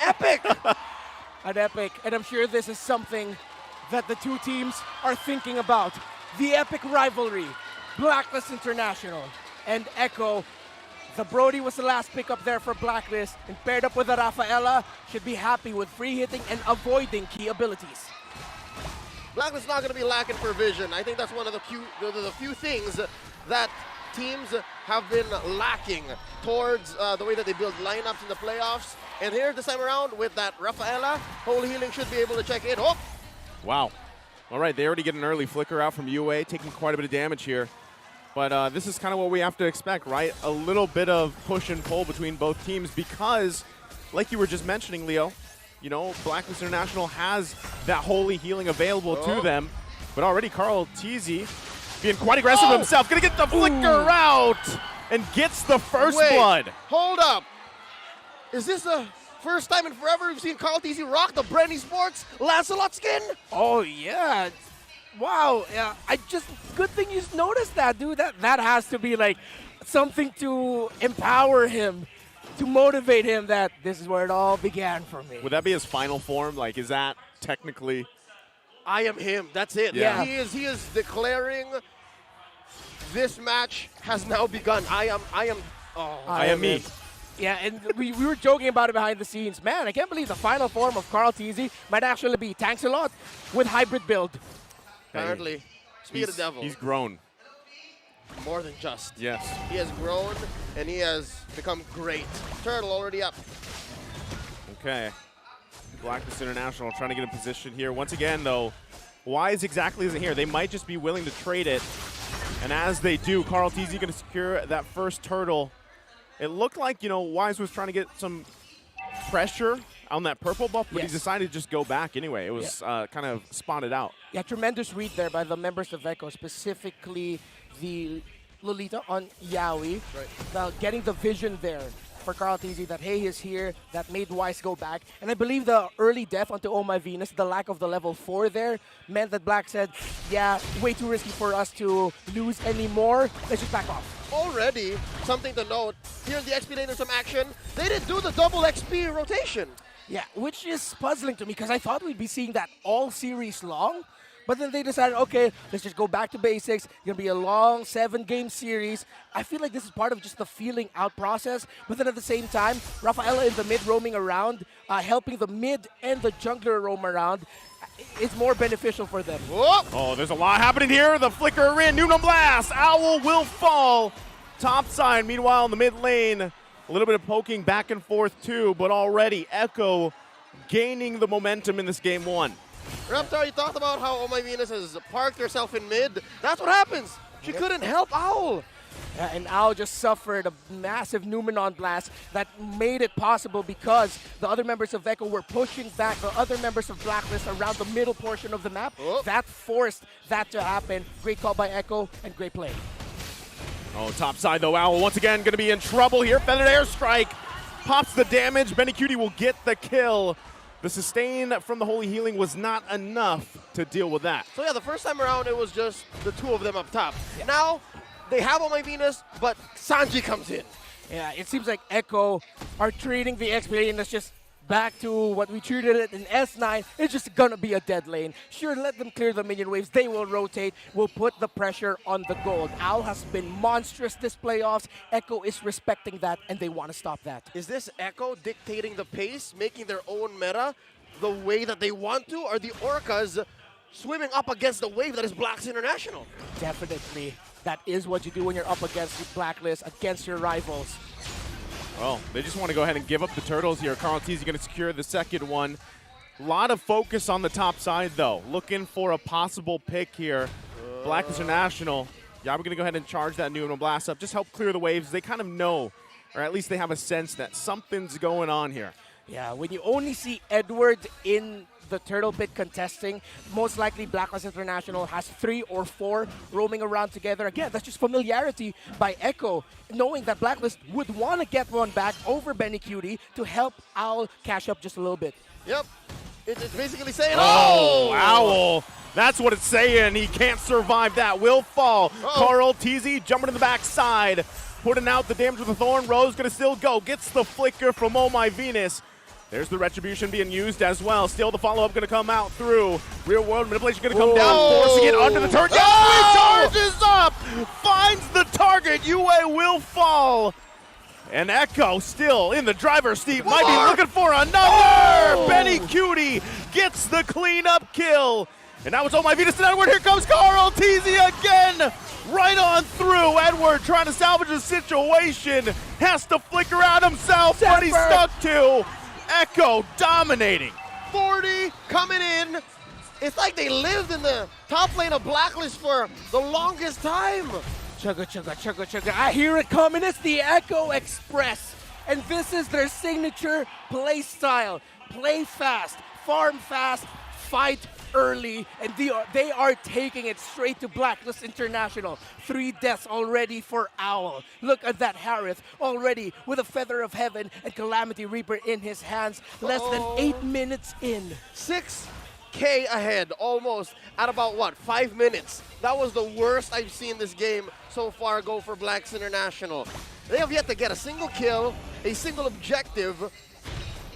epic. An epic, and I'm sure this is something that the two teams are thinking about. The epic rivalry, Blacklist International and Echo. The Brody was the last pickup there for Blacklist, and paired up with the Rafaela, should be happy with free hitting and avoiding key abilities. Blacklist not going to be lacking for vision. I think that's one of the few things that teams have been lacking towards the way that they build lineups in the playoffs. And here this time around with that Rafaela, Holy Healing should be able to check in. Oh! Wow. All right, they already get an early flicker out from UA, taking quite a bit of damage here. But this is kind of what we have to expect, right? A little bit of push and pull between both teams because, like you were just mentioning, Leo, you know, Blacklist International has that Holy Healing available to them. But already Carl Teasy being quite aggressive himself. Gonna get the flicker out and gets the first blood. Hold up. Is this the first time in forever we've seen Carl Teasy rock the Brenny Sports Lancelot skin? Oh, yeah. Wow. Yeah, good thing you noticed that, dude. That has to be like something to empower him, to motivate him that this is where it all began for me. Would that be his final form? Like, is that technically? I am him. That's it. Yeah. He is declaring this match has now begun. I am me. Yeah, and we were joking about it behind the scenes. Man, I can't believe the final form of Carl Teasy might actually be Tanks-a-Lot with hybrid build. Apparently, speak of the devil. He's grown. More than just. Yes. He has grown, and he has become great. Turtle already up. Okay. Blacklist International trying to get in position here. Once again, though, Wise exactly isn't here. They might just be willing to trade it. And as they do, Carl Teasy going to secure that first turtle. It looked like, you know, Wise was trying to get some pressure on that purple buff, but he decided to just go back anyway. It was kind of spotted out. Yeah, tremendous read there by the members of Echo, specifically the Lolita on Yaoi. Getting the vision there for Carl Teasy that, hey, he's here, that made Wise go back. And I believe the early death onto Oh My Venus, the lack of the level 4 there, meant that Black said, yeah, way too risky for us to lose anymore. Let's just back off. Already, something to note, here in the XP lane there's some action. They didn't do the double XP rotation. Yeah, which is puzzling to me because I thought we'd be seeing that all series long. But then they decided, okay, let's just go back to basics. It's going to be a long 7-game series. I feel like this is part of just the feeling out process. But then at the same time, Rafaela in the mid roaming around, helping the mid and the jungler roam around, is more beneficial for them. Whoop. Oh, there's a lot happening here. The flicker in, Nuno Blast. Owl will fall. Top side, meanwhile, in the mid lane, a little bit of poking back and forth too, but already Echo gaining the momentum in this game one. Reptar, you talked about how Oh My Venus has parked herself in mid. That's what happens. She couldn't help Owl. Yeah, and Owl just suffered a massive Numenon blast that made it possible because the other members of Echo were pushing back the other members of Blacklist around the middle portion of the map. That forced that to happen. Great call by Echo and great play. Oh, top side though, Owl once again going to be in trouble here. Feathered Airstrike pops the damage. Benny Cutie will get the kill. The sustain from the Holy Healing was not enough to deal with that. So yeah, the first time around it was just the two of them up top. Yeah. Now, they have Oh My Venus, but Sanji comes in. Yeah, it seems like Echo are treating the XP lane as just back to what we treated it in S9. It's just gonna be a dead lane. Sure, let them clear the minion waves. They will rotate. We'll put the pressure on the gold. Owl has been monstrous this playoffs. Echo is respecting that, and they want to stop that. Is this Echo dictating the pace, making their own meta the way that they want to? Or the Orcas swimming up against the wave that is Blacks International? Definitely. That is what you do when you're up against the Blacklist, against your rivals. Well, they just want to go ahead and give up the turtles here. Carl Teasy going to secure the second one. A lot of focus on the top side, though. Looking for a possible pick here. Blacklist International. Yeah, we're going to go ahead and charge that Nuno Blast up. Just help clear the waves. They kind of know, or at least they have a sense that something's going on here. Yeah, when you only see Edward in the turtle pit contesting, most likely Blacklist International has 3 or 4 roaming around together. Again, that's just familiarity by Echo, knowing that Blacklist would want to get one back over Benny Cutie to help Owl cash up just a little bit. Yep. It's basically saying, oh! Owl! That's what it's saying. He can't survive that. Will fall. Carl Teasy jumping to the backside. Putting out the damage with the Thorn. Rose going to still go. Gets the flicker from Oh My Venus. There's the retribution being used as well. Still the follow-up going to come out through. Real world manipulation going to come down, forcing it under the turret. Charges up, finds the target. UA will fall. And Echo still in the driver's seat. Might be looking for another. Benny Cutie gets the cleanup kill. And now it's all my Venus to Edward. Here comes Carl Teasy again. Right on through. Edward trying to salvage the situation. Has to flicker out himself, but he's stuck to. Echo dominating. 40 coming in. It's like they lived in the top lane of Blacklist for the longest time. Chugga, chugga, chugga, chugga. I hear it coming. It's the Echo Express. And this is their signature play style. Play fast, farm fast, fight early, and they are taking it straight to Blacklist International. 3 deaths already for Owl. Look at that Harith already with a Feather of Heaven and Calamity Reaper in his hands. Less than 8 minutes in. 6K ahead, almost, at about, what, 5 minutes. That was the worst I've seen this game so far go for Blacks International. They have yet to get a single kill, a single objective,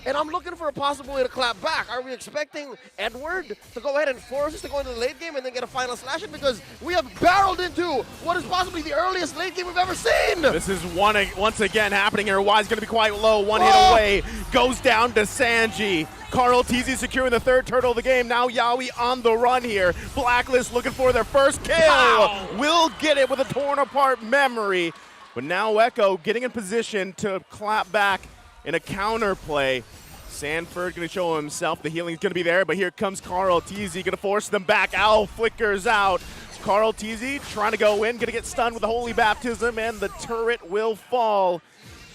and I'm looking for a possible way to clap back. Are we expecting Edward to go ahead and force us to go into the late game and then get a final slash in? Because we have barreled into what is possibly the earliest late game we've ever seen. This is once again happening here. Y's going to be quite low. One hit away. Goes down to Sanji. Carl Teasy securing the 3rd turtle of the game. Now Yawi on the run here. Blacklist looking for their first kill. Wow. Will get it with a torn apart memory. But now Echo getting in position to clap back in a counter play. Sanford going to show himself. The healing's going to be there, but here comes Carl Teasy going to force them back. Owl flickers out. Carl Teasy trying to go in, going to get stunned with the Holy Baptism, and the turret will fall.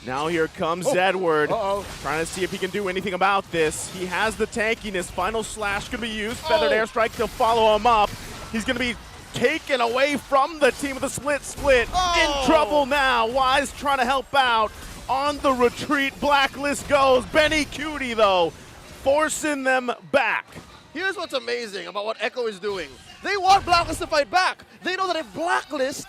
Now here comes Edward, trying to see if he can do anything about this. He has the tankiness. Final slash going to be used. Feathered airstrike to follow him up. He's going to be taken away from the team with a split. In trouble now. Wise trying to help out. On the retreat, Blacklist goes. Benny Cutie, though, forcing them back. Here's what's amazing about what Echo is doing. They want Blacklist to fight back. They know that if Blacklist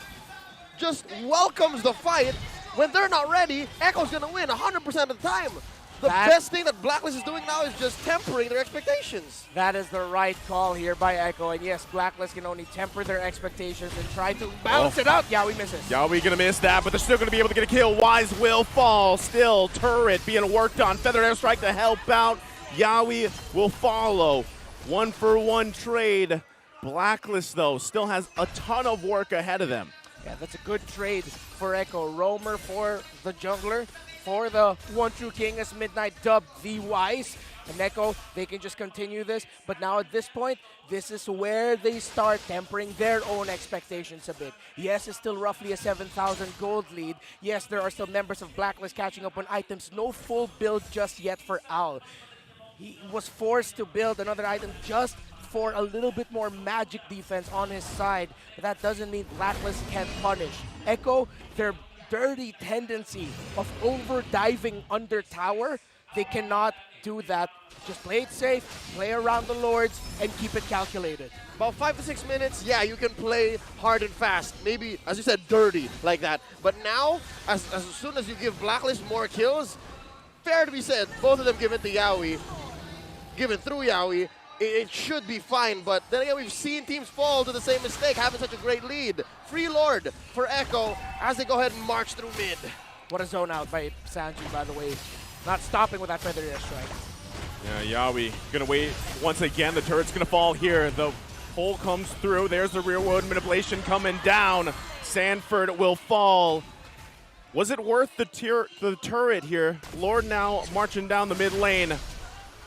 just welcomes the fight, when they're not ready, Echo's going to win 100% of the time. The best thing that Blacklist is doing now is just tempering their expectations. That is the right call here by Echo. And yes, Blacklist can only temper their expectations and try to balance it out. Yawi misses. Yawi gonna miss that, but they're still gonna be able to get a kill. Wise will fall. Still, turret being worked on. Feathered airstrike to help out. Yawi will follow. 1-for-1 trade. Blacklist, though, still has a ton of work ahead of them. Yeah, that's a good trade for Echo. Roamer for the jungler. For the One True King as Midnight dubbed the Wise. And Echo, they can just continue this. But now at this point, this is where they start tempering their own expectations a bit. Yes, it's still roughly a 7,000 gold lead. Yes, there are still members of Blacklist catching up on items. No full build just yet for Owl. He was forced to build another item just for a little bit more magic defense on his side. But that doesn't mean Blacklist can't punish. Echo, their dirty tendency of over diving under tower, they cannot do that. Just play it safe, play around the lords, and keep it calculated. About 5 to 6 minutes, yeah, you can play hard and fast. Maybe, as you said, dirty like that. But now, as soon as you give Blacklist more kills, fair to be said, both of them give it to Yawi, given through Yawi, it should be fine. But then again, we've seen teams fall to the same mistake, having such a great lead. Free Lord for Echo as they go ahead and march through mid. What a zone out by Sanji, by the way. Not stopping with that feather airstrike. Yeah, Yawi gonna wait once again. The turret's gonna fall here. The hole comes through. There's the rear world manipulation coming down. Sanford will fall. Was it worth the turret here? Lord now marching down the mid lane.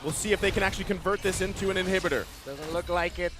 We'll see if they can actually convert this into an inhibitor. Doesn't look like it.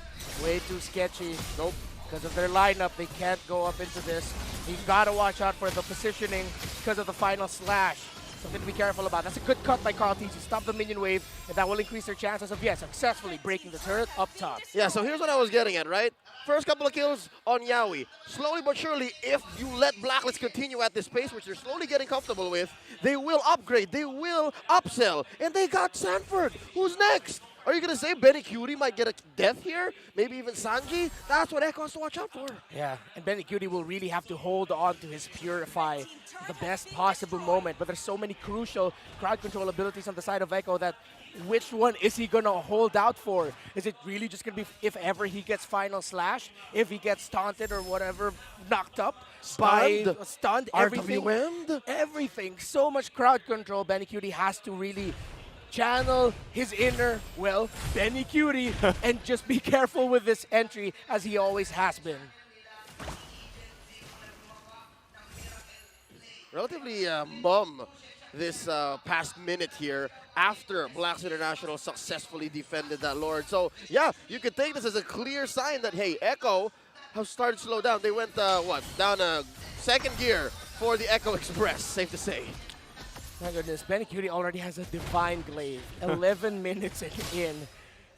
Way too sketchy. Nope. Because of their lineup, they can't go up into this. You've got to watch out for the positioning because of the final slash. Something to be careful about. That's a good cut by Carl Teasy. Stop the minion wave, and that will increase their chances of, yes, successfully breaking the turret up top. Yeah, so here's what I was getting at, right? First couple of kills on Yawi. Slowly but surely, if you let Blacklist continue at this pace, which they're slowly getting comfortable with, they will upgrade, they will upsell, and they got Sanford. Who's next? Are you going to say Benny Cutie might get a death here? Maybe even Sanji? That's what Echo has to watch out for. Yeah, and Benny Cutie will really have to hold on to his Purify the best possible moment. But there's so many crucial crowd control abilities on the side of Echo that which one is he going to hold out for? Is it really just going to be if ever he gets final slash, if he gets taunted or whatever, knocked up, stunned, everything. RWM'd? Everything. So much crowd control. Benny Cutie has to really channel his inner, well, Benny Cutie, and just be careful with this entry as he always has been. Relatively mum this past minute here after Blacks International successfully defended that Lord. So, yeah, you could take this as a clear sign that, hey, Echo have started to slow down. They went, down a second gear for the Echo Express, safe to say. My goodness, Benny Cutie already has a divine glaive. 11 minutes in.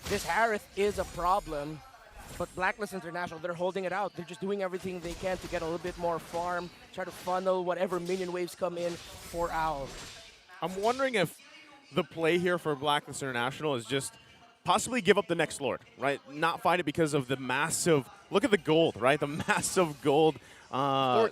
This Harith is a problem, but Blacklist International, they're holding it out. They're just doing everything they can to get a little bit more farm, try to funnel whatever minion waves come in for Owl. I'm wondering if the play here for Blacklist International is just possibly give up the next Lord, right? Not fight it because of the massive, look at the gold, right? The massive gold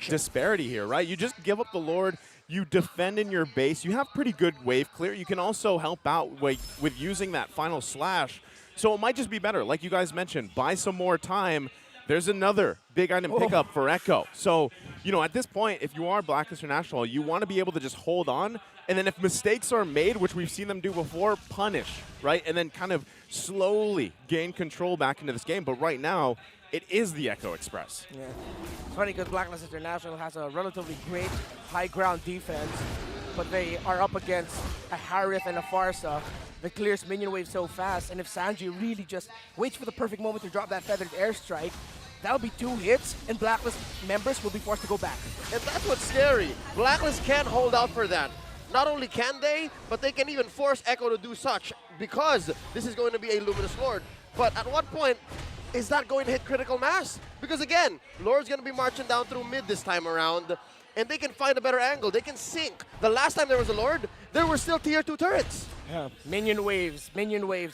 disparity here, right? You just give up the Lord, you defend in your base, you have pretty good wave clear. You can also help out with using that final slash. So it might just be better, like you guys mentioned, buy some more time. There's another big item pickup for Echo. So, you know, at this point, if you are Blacklist International, you want to be able to just hold on. And then if mistakes are made, which we've seen them do before, punish, right? And then kind of slowly gain control back into this game. But right now, it is the Echo Express. Yeah. It's funny because Blacklist International has a relatively great high ground defense, but they are up against a Harith and a Farsa that clears minion wave so fast. And if Sanji really just waits for the perfect moment to drop that feathered airstrike, that'll be 2 hits, and Blacklist members will be forced to go back. And that's what's scary. Blacklist can't hold out for that. Not only can they, but they can even force Echo to do such because this is going to be a Luminous Lord. But at what point is that going to hit critical mass? Because again, Lord's going to be marching down through mid this time around, and they can find a better angle. They can sink. The last time there was a Lord, there were still tier 2 turrets. Yeah. Minion waves,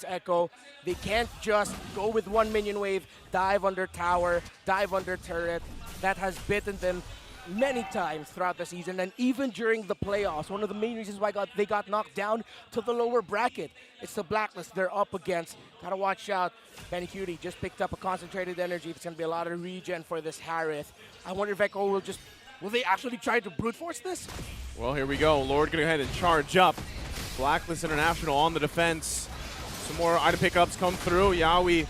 Echo. They can't just go with one minion wave, dive under tower, dive under turret. That has bitten them many times throughout the season, and even during the playoffs. One of the main reasons why they got knocked down to the lower bracket. It's the Blacklist they're up against. Gotta watch out. Benny Cutie just picked up a concentrated energy. It's gonna be a lot of regen for this Harith. I wonder if Echo will they actually try to brute force this? Well, here we go. Lord gonna go ahead and charge up. Blacklist International on the defense. Some more item pickups come through. Yawi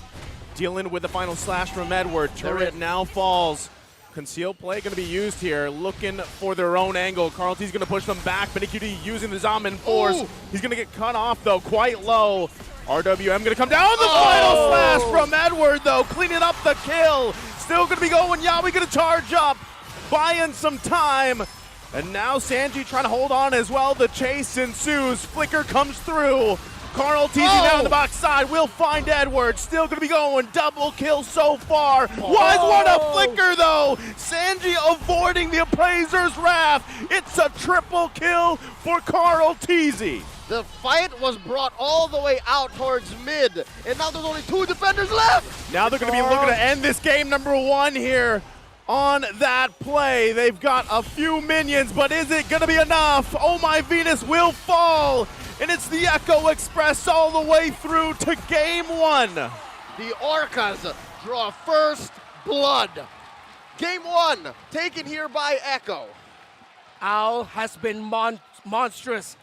dealing with the final slash from Edward. Turret now falls. Concealed play going to be used here, looking for their own angle. Carl T's going to push them back. Benny Cutie using the Zaman force. Ooh. He's going to get cut off, though, quite low. RWM going to come down. The final slash from Edward, though, cleaning up the kill. Still going to be going. Yawi going to charge up, buying some time. And now Sanji trying to hold on as well. The chase ensues. Flicker comes through. Carl teasing down the box side, will find Edward, still going to be going, double kill so far. Wise one a flicker though, Sanji avoiding the Appraiser's wrath. It's a triple kill for Carl Teasy. The fight was brought all the way out towards mid, and now there's only 2 defenders left. Now they're going to be looking to end this game number 1 here on that play. They've got a few minions, but is it going to be enough? Oh my Venus will fall. And it's the Echo Express all the way through to game 1. The Orcas draw first blood. Game 1 taken here by Echo. Owl has been monstrous